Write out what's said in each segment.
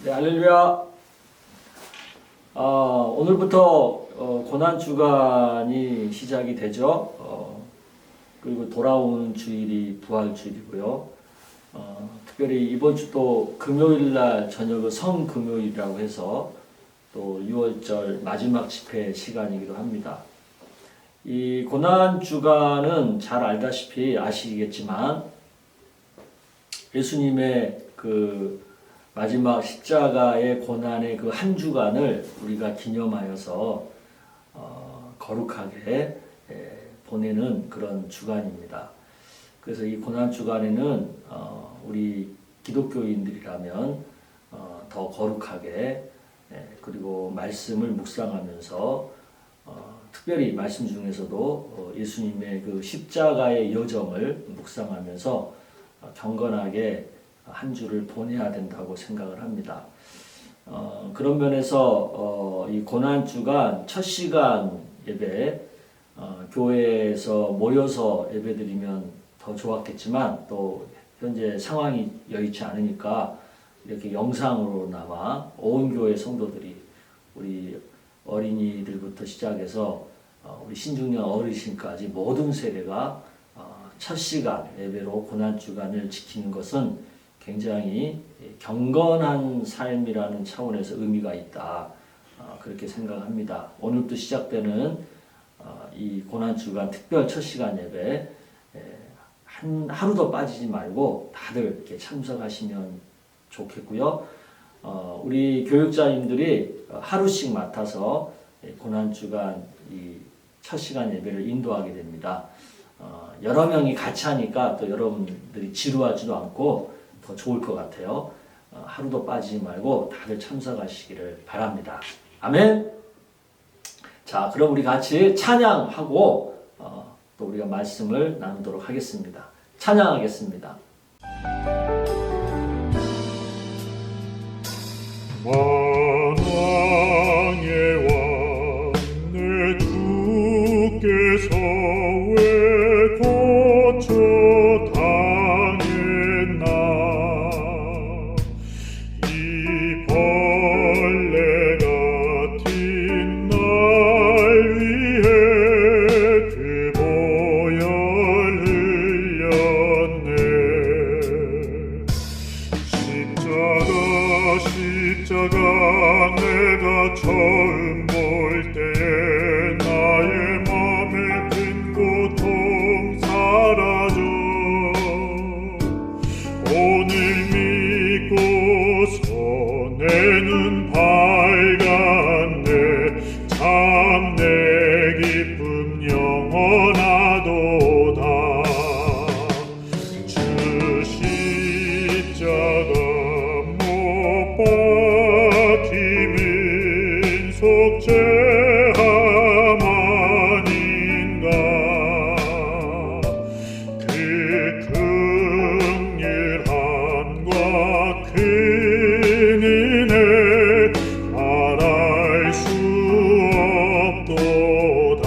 네, 할렐루야. 오늘부터 고난주간이 시작이 되죠. 그리고 돌아오는 주일이 부활주일이고요. 특별히 이번 주 또 금요일날 저녁을 성금요일이라고 해서 또 6월절 마지막 집회 시간이기도 합니다. 이 고난주간은 잘 알다시피 아시겠지만 예수님의 그 마지막 십자가의 고난의 그 한 주간을 우리가 기념하여서 거룩하게 보내는 그런 주간입니다. 그래서 이 고난 주간에는 우리 기독교인들이라면 더 거룩하게 그리고 말씀을 묵상하면서 특별히 말씀 중에서도 예수님의 그 십자가의 여정을 묵상하면서 경건하게 한 주를 보내야 된다고 생각을 합니다. 그런 면에서 이 고난주간 첫 시간 예배 교회에서 모여서 예배드리면 더 좋았겠지만 또 현재 상황이 여의치 않으니까 이렇게 영상으로나마 온 교회 성도들이 우리 어린이들부터 시작해서 우리 신중년 어르신까지 모든 세대가 첫 시간 예배로 고난주간을 지키는 것은 굉장히 경건한 삶이라는 차원에서 의미가 있다. 그렇게 생각합니다. 오늘부터 시작되는 이 고난주간 특별 첫 시간 예배 하루도 빠지지 말고 다들 이렇게 참석하시면 좋겠고요. 우리 교육자님들이 하루씩 맡아서 고난주간 이 첫 시간 예배를 인도하게 됩니다. 여러 명이 같이 하니까 또 여러분들이 지루하지도 않고 더 좋을 것 같아요. 하루도 빠지지 말고 다들 참석하시기를 바랍니다. 아멘. 자, 그럼 우리 같이 찬양하고 또 우리가 말씀을 나누도록 하겠습니다. 찬양하겠습니다. 만왕의 왕 내 주께서 왜 거쳐 당했나 이 벌레 같은 날 위해 그 보혈 흘렸네 십자가 내가 처음 볼 때에 나의 맘에 든 고통 사라져 오늘 믿고서 내 눈 밝았네 참 내 기쁨 영원하도다 주 십자가 못 박히면 속죄함 아닌가 그 긍휼함과 큰 은혜 말할 수 없도다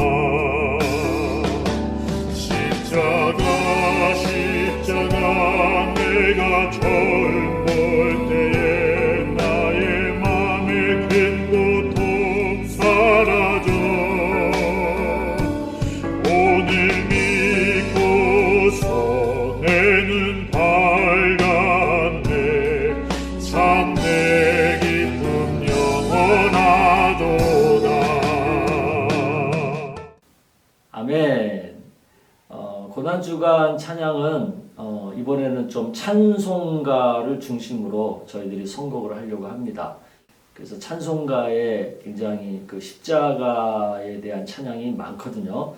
십자가 내가 처음 볼 때에 나의 맘에 큰 고통 사라져 오늘 믿고서 내 눈 밝았네 참 내 기쁨 영원하도다 아멘. 고난주간 찬양은 이번에는 좀 찬송가를 중심으로 저희들이 선곡을 하려고 합니다. 그래서 찬송가에 굉장히 그 십자가에 대한 찬양이 많거든요.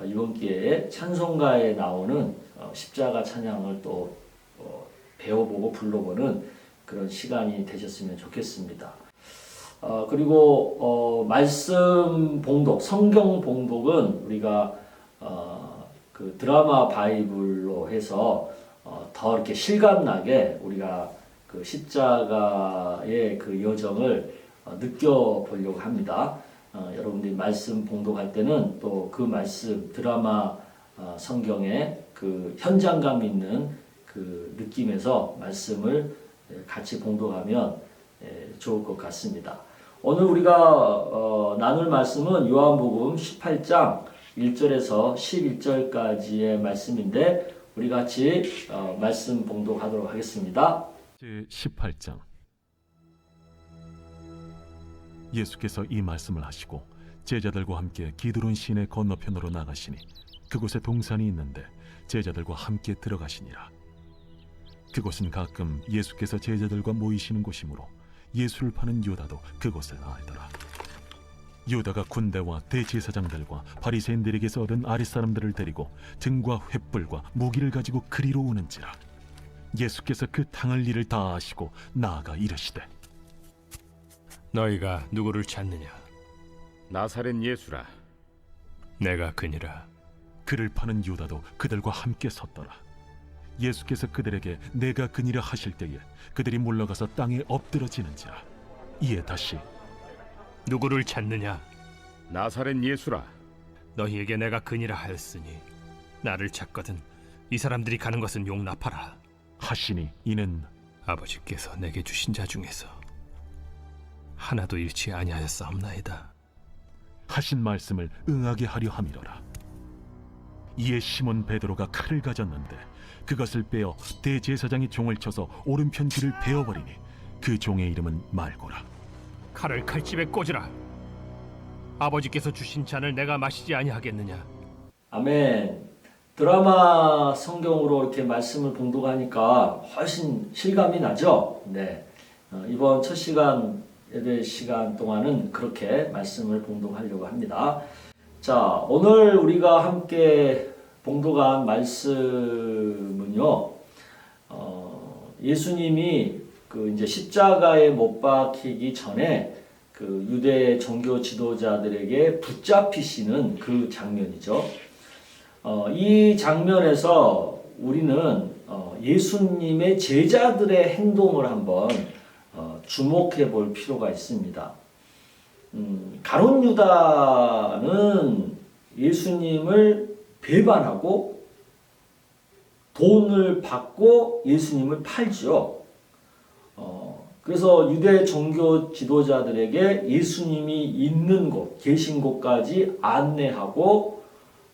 이번 기회에 찬송가에 나오는 십자가 찬양을 또 배워보고 불러보는 그런 시간이 되셨으면 좋겠습니다. 그리고 말씀 봉독, 성경 봉독은 우리가 그 드라마 바이블로 해서 더 이렇게 실감나게 우리가 그 십자가의 그 여정을 느껴보려고 합니다. 여러분들이 말씀 봉독할 때는 또 그 말씀 드라마 성경에 그 현장감 있는 그 느낌에서 말씀을 같이 봉독하면 좋을 것 같습니다. 오늘 우리가 나눌 말씀은 요한복음 18장 1절에서 11절까지의 말씀인데 우리 같이 말씀 봉독하도록 하겠습니다. 제18장. 예수께서 이 말씀을 하시고 제자들과 함께 기드론 시내 건너편으로 나가시니 그곳에 동산이 있는데 제자들과 함께 들어가시니라. 그곳은 가끔 예수께서 제자들과 모이시는 곳이므로 예수를 파는 유다도 그곳을 알더라. 유다가 군대와 대제사장들과 바리새인들에게서 얻은 아랫사람들을 데리고 등과 횃불과 무기를 가지고 그리로 오는지라. 예수께서 그 당할 일을 다 아시고 나아가 이르시되 너희가 누구를 찾느냐? 나사렛 예수라. 내가 그니라. 그를 파는 유다도 그들과 함께 섰더라. 예수께서 그들에게 내가 그니라 하실 때에 그들이 물러가서 땅에 엎드러지는지라. 이에 다시 누구를 찾느냐? 나사렛 예수라. 너희에게 내가 그니라 하였으니 나를 찾거든 이 사람들이 가는 것은 용납하라. 하시니 이는 아버지께서 내게 주신 자 중에서 하나도 잃지 아니하였사옵나이다. 하신 말씀을 응하게 하려 함이로라. 이에 시몬 베드로가 칼을 가졌는데 그것을 빼어 대제사장의 종을 쳐서 오른편 귀를 베어버리니 그 종의 이름은 말고라. 칼을 칼집에 꽂으라. 아버지께서 주신 잔을 내가 마시지 아니하겠느냐? 아멘. 드라마 성경으로 이렇게 말씀을 봉독하니까 훨씬 실감이 나죠? 네. 이번 첫 시간 예배 시간 동안은 그렇게 말씀을 봉독하려고 합니다. 자, 오늘 우리가 함께 봉독한 말씀은요, 예수님이 그 이제 십자가에 못 박히기 전에 그 유대 종교 지도자들에게 붙잡히시는 그 장면이죠. 이 장면에서 우리는 예수님의 제자들의 행동을 한번 주목해 볼 필요가 있습니다. 가룟 유다는 예수님을 배반하고 돈을 받고 예수님을 팔죠. 그래서 유대 종교 지도자들에게 예수님이 있는 곳, 계신 곳까지 안내하고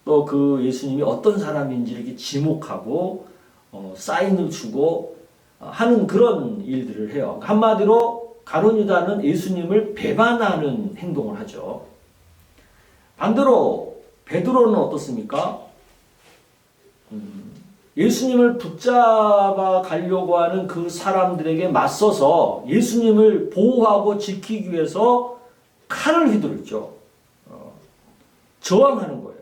또 그 예수님이 어떤 사람인지 이렇게 지목하고 사인을 주고 하는 그런 일들을 해요. 한마디로 가룟 유다는 예수님을 배반하는 행동을 하죠. 반대로 베드로는 어떻습니까? 예수님을 붙잡아 가려고 하는 그 사람들에게 맞서서 예수님을 보호하고 지키기 위해서 칼을 휘두르죠. 저항하는 거예요.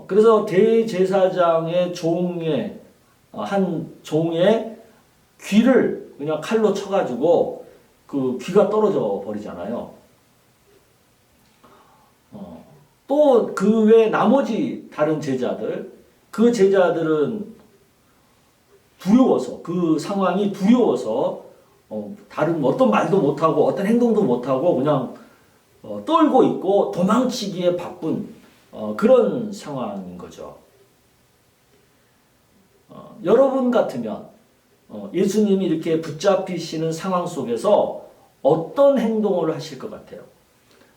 그래서 대제사장의 종의 한 종의 귀를 그냥 칼로 쳐가지고 그 귀가 떨어져 버리잖아요. 또 그 외 나머지 다른 제자들, 그 제자들은 두려워서, 그 상황이 두려워서 다른 어떤 말도 못하고 어떤 행동도 못하고 그냥 떨고 있고 도망치기에 바쁜 그런 상황인 거죠. 여러분 같으면 예수님이 이렇게 붙잡히시는 상황 속에서 어떤 행동을 하실 것 같아요?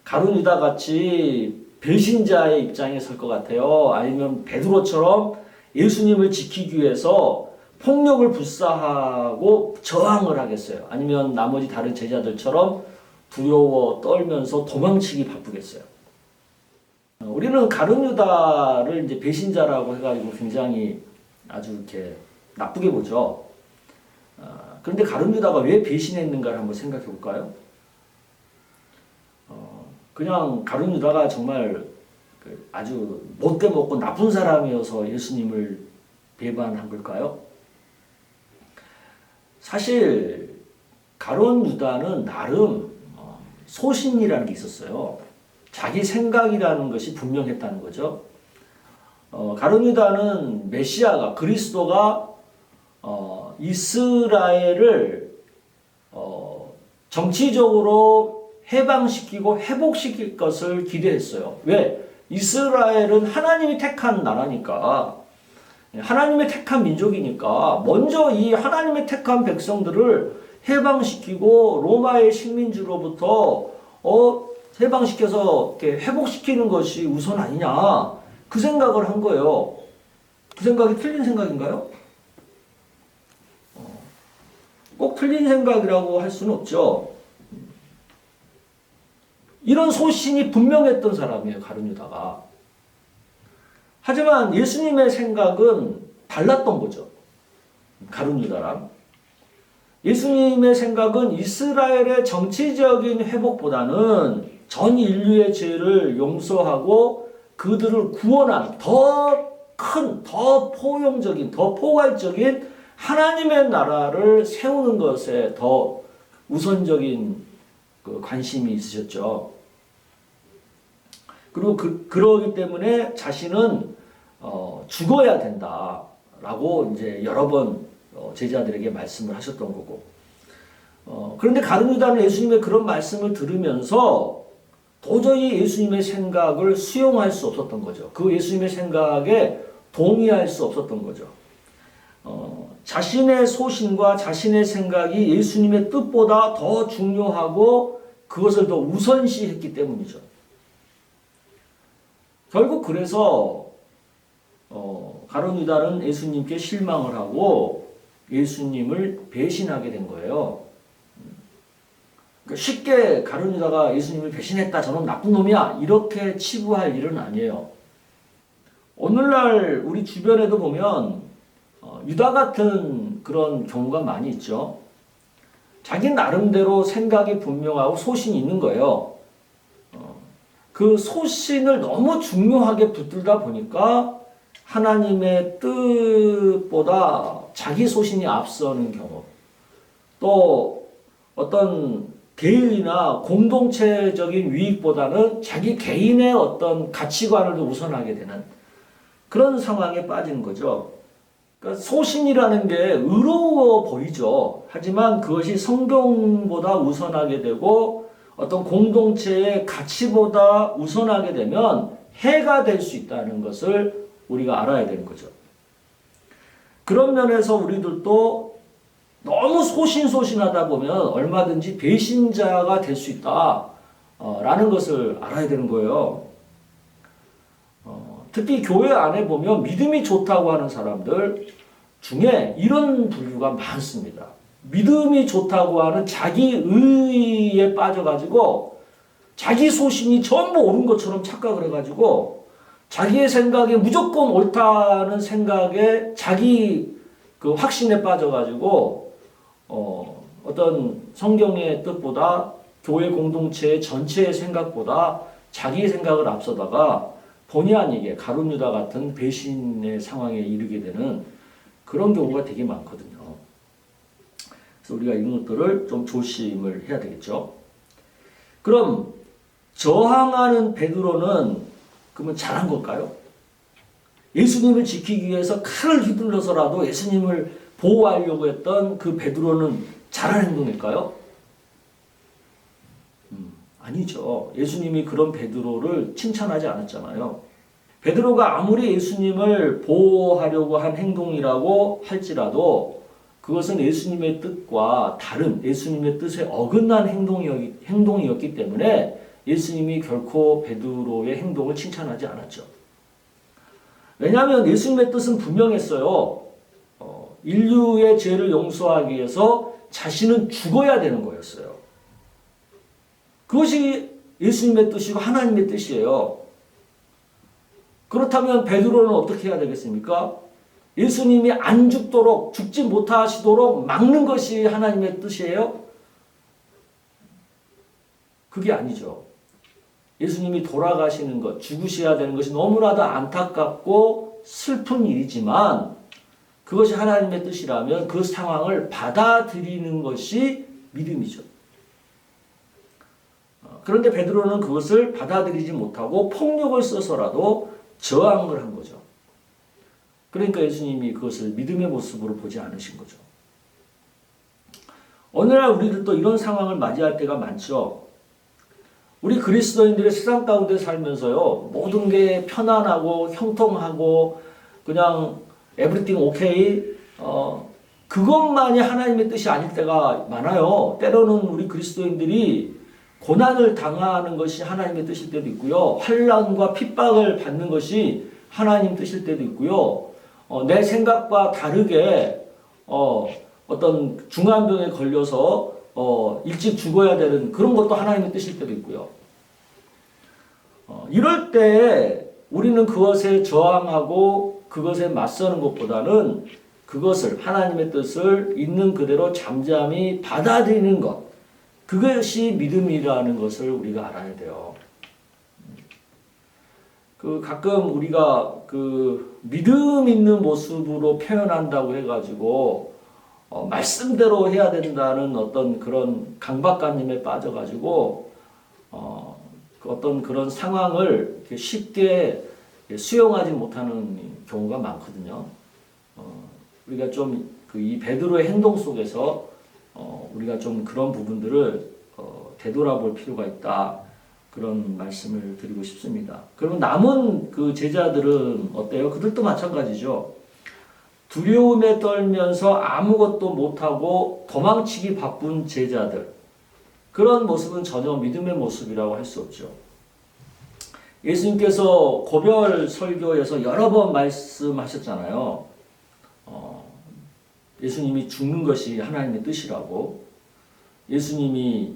가룟 유다 같이 배신자의 입장에 설 것 같아요? 아니면 베드로처럼 예수님을 지키기 위해서 폭력을 불사하고 저항을 하겠어요? 아니면 나머지 다른 제자들처럼 두려워 떨면서 도망치기 바쁘겠어요? 우리는 가룟 유다를 이제 배신자라고 해가지고 굉장히 아주 이렇게 나쁘게 보죠. 그런데 가룟 유다가 왜 배신했는가를 한번 생각해 볼까요? 그냥 가룟 유다가 정말 아주 못돼 먹고 나쁜 사람이어서 예수님을 배반한 걸까요? 사실 가룟 유다는 나름 소신이라는 게 있었어요. 자기 생각이라는 것이 분명했다는 거죠. 가룟 유다는 메시아가 그리스도가 이스라엘을 정치적으로 해방시키고 회복시킬 것을 기대했어요. 왜? 이스라엘은 하나님이 택한 나라니까, 하나님의 택한 민족이니까 먼저 이 하나님의 택한 백성들을 해방시키고 로마의 식민지로부터 해방시켜서 이렇게 회복시키는 것이 우선 아니냐, 그 생각을 한 거예요. 그 생각이 틀린 생각인가요? 꼭 틀린 생각이라고 할 수는 없죠. 이런 소신이 분명했던 사람이에요, 가룟 유다가. 하지만 예수님의 생각은 달랐던 거죠. 가룟 유다랑. 예수님의 생각은 이스라엘의 정치적인 회복보다는 전 인류의 죄를 용서하고 그들을 구원한 더 큰, 더 포용적인, 더 포괄적인 하나님의 나라를 세우는 것에 더 우선적인 관심이 있으셨죠. 그리고 그러기 때문에 자신은 죽어야 된다라고 이제 여러 번 제자들에게 말씀을 하셨던 거고. 그런데 가룟 유다는 예수님의 그런 말씀을 들으면서 도저히 예수님의 생각을 수용할 수 없었던 거죠. 그 예수님의 생각에 동의할 수 없었던 거죠. 자신의 소신과 자신의 생각이 예수님의 뜻보다 더 중요하고 그것을 더 우선시했기 때문이죠. 결국 그래서 가룟 유다는 예수님께 실망을 하고 예수님을 배신하게 된 거예요. 그러니까 쉽게 가룟 유다가 예수님을 배신했다, 저놈 나쁜 놈이야, 이렇게 치부할 일은 아니에요. 오늘날 우리 주변에도 보면 유다 같은 그런 경우가 많이 있죠. 자기 나름대로 생각이 분명하고 소신이 있는 거예요. 그 소신을 너무 중요하게 붙들다 보니까 하나님의 뜻보다 자기 소신이 앞서는 경우, 또 어떤 개인이나 공동체적인 유익보다는 자기 개인의 어떤 가치관을 우선하게 되는 그런 상황에 빠지는 거죠. 그러니까 소신이라는 게 의로워 보이죠. 하지만 그것이 성경보다 우선하게 되고 어떤 공동체의 가치보다 우선하게 되면 해가 될 수 있다는 것을 우리가 알아야 되는 거죠. 그런 면에서 우리들도 너무 소신소신하다 보면 얼마든지 배신자가 될 수 있다 라는 것을 알아야 되는 거예요. 특히 교회 안에 보면 믿음이 좋다고 하는 사람들 중에 이런 부류가 많습니다. 믿음이 좋다고 하는 자기 의에 빠져가지고 자기 소신이 전부 옳은 것처럼 착각을 해가지고 자기의 생각에 무조건 옳다는 생각에 자기 그 확신에 빠져가지고 어떤 성경의 뜻보다 교회 공동체의 전체의 생각보다 자기의 생각을 앞서다가 본의 아니게 가룟 유다 같은 배신의 상황에 이르게 되는 그런 경우가 되게 많거든요. 그래서 우리가 이런 것들을 좀 조심을 해야 되겠죠. 그럼 저항하는 베드로는 그러면 잘한 걸까요? 예수님을 지키기 위해서 칼을 휘둘러서라도 예수님을 보호하려고 했던 그 베드로는 잘한 행동일까요? 아니죠. 예수님이 그런 베드로를 칭찬하지 않았잖아요. 베드로가 아무리 예수님을 보호하려고 한 행동이라고 할지라도 그것은 예수님의 뜻과 다른 예수님의 뜻에 어긋난 행동이었기 때문에 예수님이 결코 베드로의 행동을 칭찬하지 않았죠. 왜냐하면 예수님의 뜻은 분명했어요. 인류의 죄를 용서하기 위해서 자신은 죽어야 되는 거였어요. 그것이 예수님의 뜻이고 하나님의 뜻이에요. 그렇다면 베드로는 어떻게 해야 되겠습니까? 예수님이 안 죽도록, 죽지 못하시도록 막는 것이 하나님의 뜻이에요? 그게 아니죠. 예수님이 돌아가시는 것, 죽으셔야 되는 것이 너무나도 안타깝고 슬픈 일이지만 그것이 하나님의 뜻이라면 그 상황을 받아들이는 것이 믿음이죠. 그런데 베드로는 그것을 받아들이지 못하고 폭력을 써서라도 저항을 한 거죠. 그러니까 예수님이 그것을 믿음의 모습으로 보지 않으신 거죠. 오늘날 우리들도 이런 상황을 맞이할 때가 많죠. 우리 그리스도인들의 세상 가운데 살면서요, 모든 게 편안하고 형통하고 그냥 everything okay, 그것만이 하나님의 뜻이 아닐 때가 많아요. 때로는 우리 그리스도인들이 고난을 당하는 것이 하나님의 뜻일 때도 있고요. 환난과 핍박을 받는 것이 하나님 뜻일 때도 있고요. 내 생각과 다르게 어떤 중환병에 걸려서 일찍 죽어야 되는 그런 것도 하나님의 뜻일 때도 있고요. 이럴 때 우리는 그것에 저항하고 그것에 맞서는 것보다는 그것을 하나님의 뜻을 있는 그대로 잠잠히 받아들이는 것, 그것이 믿음이라는 것을 우리가 알아야 돼요. 가끔 우리가 믿음 있는 모습으로 표현한다고 해가지고 말씀대로 해야 된다는 어떤 그런 강박관념에 빠져가지고 어떤 그런 상황을 쉽게 수용하지 못하는 경우가 많거든요. 우리가 좀 이 베드로의 행동 속에서 우리가 좀 그런 부분들을 되돌아볼 필요가 있다. 그런 말씀을 드리고 싶습니다. 그러면 남은 그 제자들은 어때요? 그들도 마찬가지죠. 두려움에 떨면서 아무것도 못하고 도망치기 바쁜 제자들. 그런 모습은 전혀 믿음의 모습이라고 할 수 없죠. 예수님께서 고별 설교에서 여러 번 말씀하셨잖아요. 예수님이 죽는 것이 하나님의 뜻이라고, 예수님이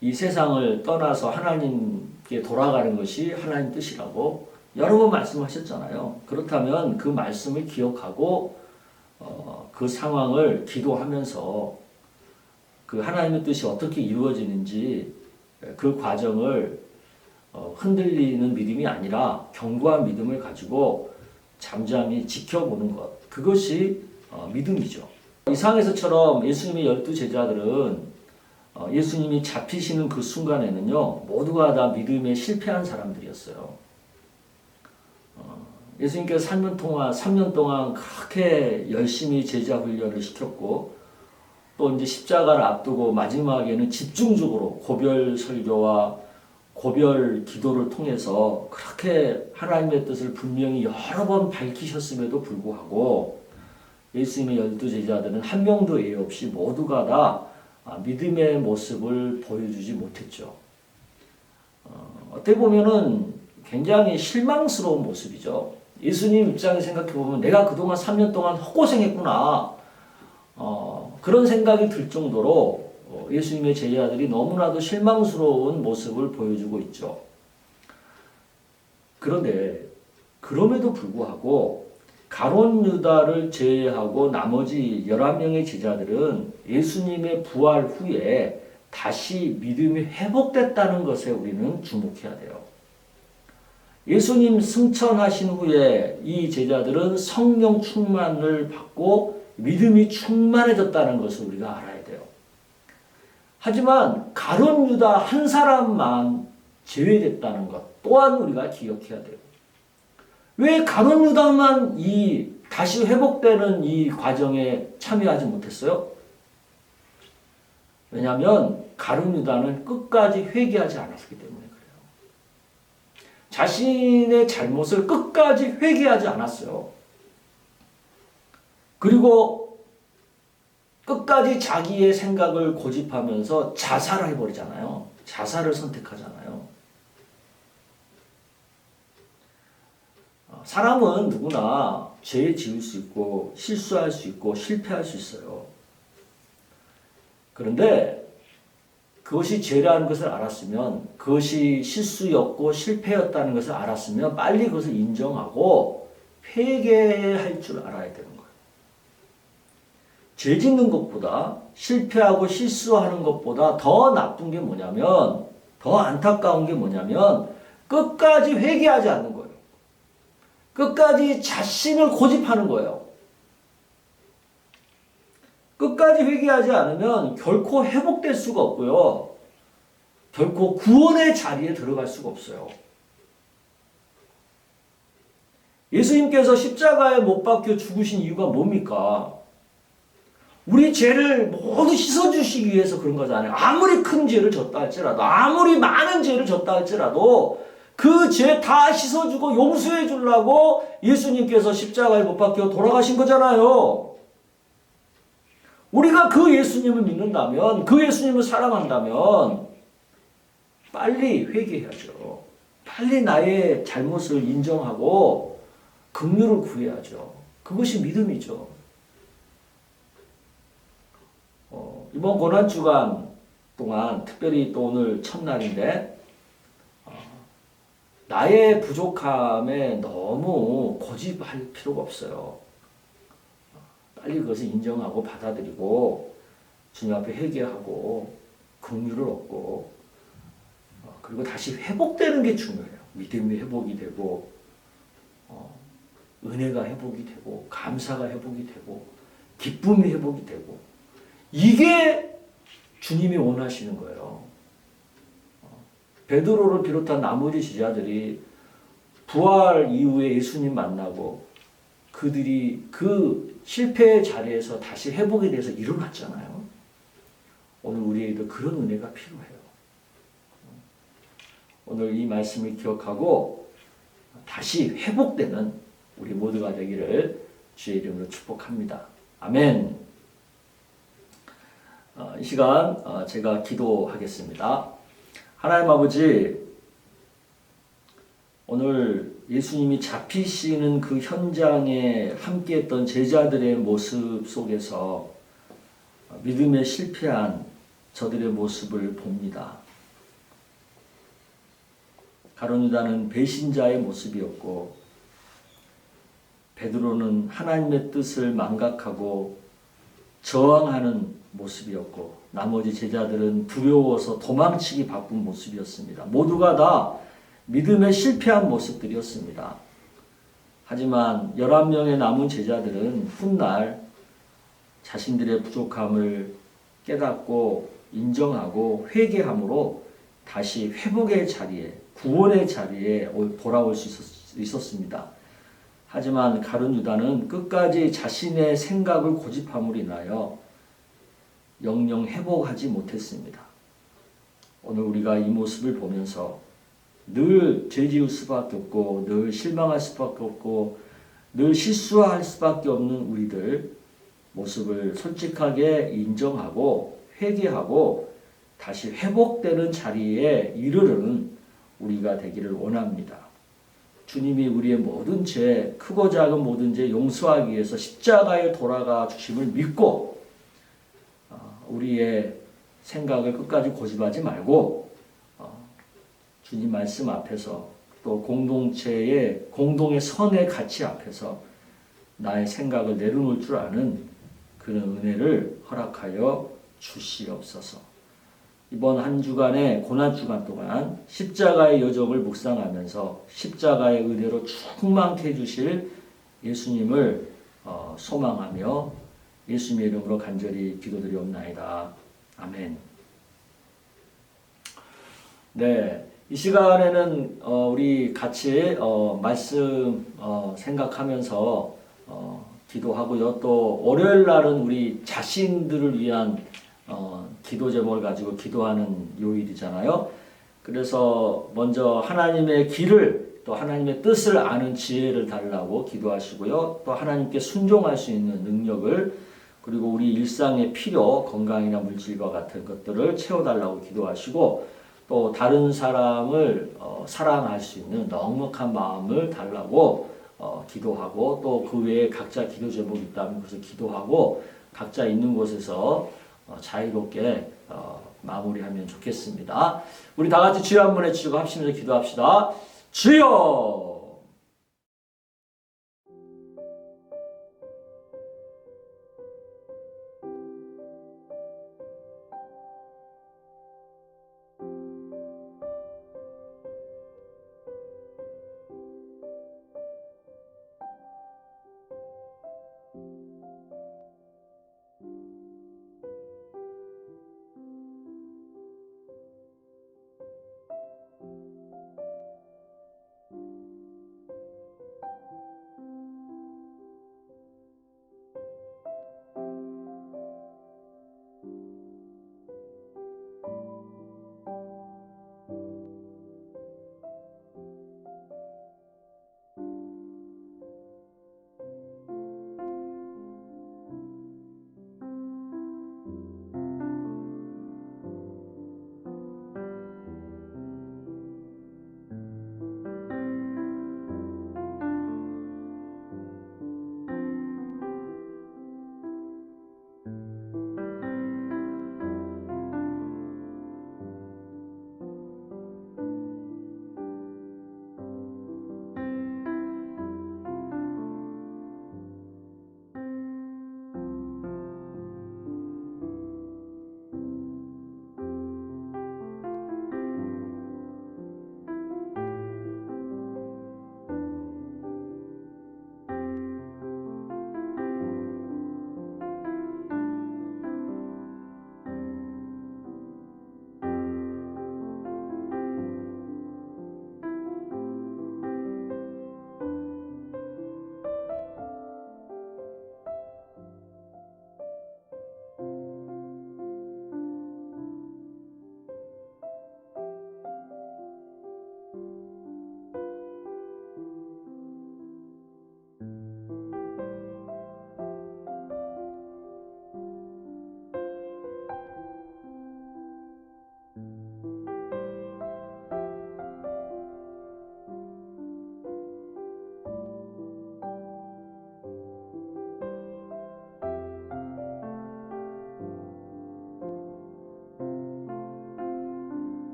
이 세상을 떠나서 하나님께 돌아가는 것이 하나님 뜻이라고 여러 번 말씀하셨잖아요. 그렇다면 그 말씀을 기억하고 그 상황을 기도하면서 그 하나님의 뜻이 어떻게 이루어지는지 그 과정을 흔들리는 믿음이 아니라 견고한 믿음을 가지고 잠잠히 지켜보는 것, 그것이 믿음이죠. 이 상에서처럼 예수님의 12 제자들은 예수님이 잡히시는 그 순간에는요, 모두가 다 믿음에 실패한 사람들이었어요. 예수님께서 3년 동안 그렇게 열심히 제자 훈련을 시켰고, 또 이제 십자가를 앞두고 마지막에는 집중적으로 고별 설교와 고별 기도를 통해서 그렇게 하나님의 뜻을 분명히 여러 번 밝히셨음에도 불구하고 예수님의 12 제자들은 한 명도 예외 없이 모두가 다 믿음의 모습을 보여주지 못했죠. 어떻게 보면은 굉장히 실망스러운 모습이죠. 예수님 입장에 생각해보면 내가 그동안 3년 동안 헛고생했구나. 그런 생각이 들 정도로 예수님의 제자들이 너무나도 실망스러운 모습을 보여주고 있죠. 그런데 그럼에도 불구하고 가룟 유다를 제외하고 나머지 11명의 제자들은 예수님의 부활 후에 다시 믿음이 회복됐다는 것에 우리는 주목해야 돼요. 예수님 승천하신 후에 이 제자들은 성령 충만을 받고 믿음이 충만해졌다는 것을 우리가 알아야 돼요. 하지만 가룟 유다 한 사람만 제외됐다는 것 또한 우리가 기억해야 돼요. 왜 가룟 유다만 이 다시 회복되는 이 과정에 참여하지 못했어요? 왜냐하면 가룟 유다는 끝까지 회개하지 않았기 때문에 그래요. 자신의 잘못을 끝까지 회개하지 않았어요. 그리고 끝까지 자기의 생각을 고집하면서 자살을 해버리잖아요. 자살을 선택하잖아요. 사람은 누구나 죄 지을 수 있고 실수할 수 있고 실패할 수 있어요. 그런데 그것이 죄라는 것을 알았으면, 그것이 실수였고 실패였다는 것을 알았으면 빨리 그것을 인정하고 회개할 줄 알아야 되는 거예요. 죄 짓는 것보다, 실패하고 실수하는 것보다 더 나쁜 게 뭐냐면, 더 안타까운 게 뭐냐면 끝까지 회개하지 않는 거예요. 끝까지 자신을 고집하는 거예요. 끝까지 회개하지 않으면 결코 회복될 수가 없고요. 결코 구원의 자리에 들어갈 수가 없어요. 예수님께서 십자가에 못 박혀 죽으신 이유가 뭡니까? 우리 죄를 모두 씻어주시기 위해서 그런 거잖아요. 아무리 큰 죄를 졌다 할지라도, 아무리 많은 죄를 졌다 할지라도 그 죄 다 씻어주고 용서해 주려고 예수님께서 십자가에 못 박혀 돌아가신 거잖아요. 우리가 그 예수님을 믿는다면, 그 예수님을 사랑한다면 빨리 회개해야죠. 빨리 나의 잘못을 인정하고 긍휼을 구해야죠. 그것이 믿음이죠. 이번 고난주간 동안 특별히 또 오늘 첫날인데 나의 부족함에 너무 고집할 필요가 없어요. 빨리 그것을 인정하고 받아들이고 주님 앞에 회개하고 긍휼을 얻고 그리고 다시 회복되는 게 중요해요. 믿음이 회복이 되고 은혜가 회복이 되고 감사가 회복이 되고 기쁨이 회복이 되고 이게 주님이 원하시는 거예요. 베드로를 비롯한 나머지 제자들이 부활 이후에 예수님 만나고 그들이 그 실패의 자리에서 다시 회복에 대해서 일어났잖아요. 오늘 우리에게도 그런 은혜가 필요해요. 오늘 이 말씀을 기억하고 다시 회복되는 우리 모두가 되기를 주의 이름으로 축복합니다. 아멘. 이 시간 제가 기도하겠습니다. 하나님 아버지, 오늘 예수님이 잡히시는 그 현장에 함께했던 제자들의 모습 속에서 믿음에 실패한 저들의 모습을 봅니다. 가룟 유다는 배신자의 모습이었고 베드로는 하나님의 뜻을 망각하고 저항하는 모습이었고 나머지 제자들은 두려워서 도망치기 바쁜 모습이었습니다. 모두가 다 믿음에 실패한 모습들이었습니다. 하지만 11명의 남은 제자들은 훗날 자신들의 부족함을 깨닫고 인정하고 회개함으로 다시 회복의 자리에, 구원의 자리에 돌아올 수 있었습니다. 하지만 가룟 유다는 끝까지 자신의 생각을 고집함으로 인하여 영영 회복하지 못했습니다. 오늘 우리가 이 모습을 보면서 늘 죄지을 수밖에 없고 늘 실망할 수밖에 없고 늘 실수할 수밖에 없는 우리들 모습을 솔직하게 인정하고 회개하고 다시 회복되는 자리에 이르르는 우리가 되기를 원합니다. 주님이 우리의 모든 죄, 크고 작은 모든 죄 용서하기 위해서 십자가에 돌아가 주심을 믿고 우리의 생각을 끝까지 고집하지 말고 주님 말씀 앞에서 또 공동의 선의 가치 앞에서 나의 생각을 내려놓을 줄 아는 그런 은혜를 허락하여 주시옵소서. 이번 한 주간의 고난주간 동안 십자가의 여정을 묵상하면서 십자가의 은혜로 충만케 해주실 예수님을 소망하며 예수님의 이름으로 간절히 기도드리옵나이다. 아멘. 네, 이 시간에는 우리 같이 말씀 생각하면서 기도하고요. 또 월요일 날은 우리 자신들을 위한 기도 제목을 가지고 기도하는 요일이잖아요. 그래서 먼저 하나님의 길을 또 하나님의 뜻을 아는 지혜를 달라고 기도하시고요. 또 하나님께 순종할 수 있는 능력을 그리고 우리 일상의 필요, 건강이나 물질과 같은 것들을 채워달라고 기도하시고 또 다른 사람을 사랑할 수 있는 넉넉한 마음을 달라고 기도하고 또 그 외에 각자 기도 제목이 있다면 그것을 기도하고 각자 있는 곳에서 자유롭게 마무리하면 좋겠습니다. 우리 다 같이 주여 한번 해주시고 합심해서 기도합시다. 주여!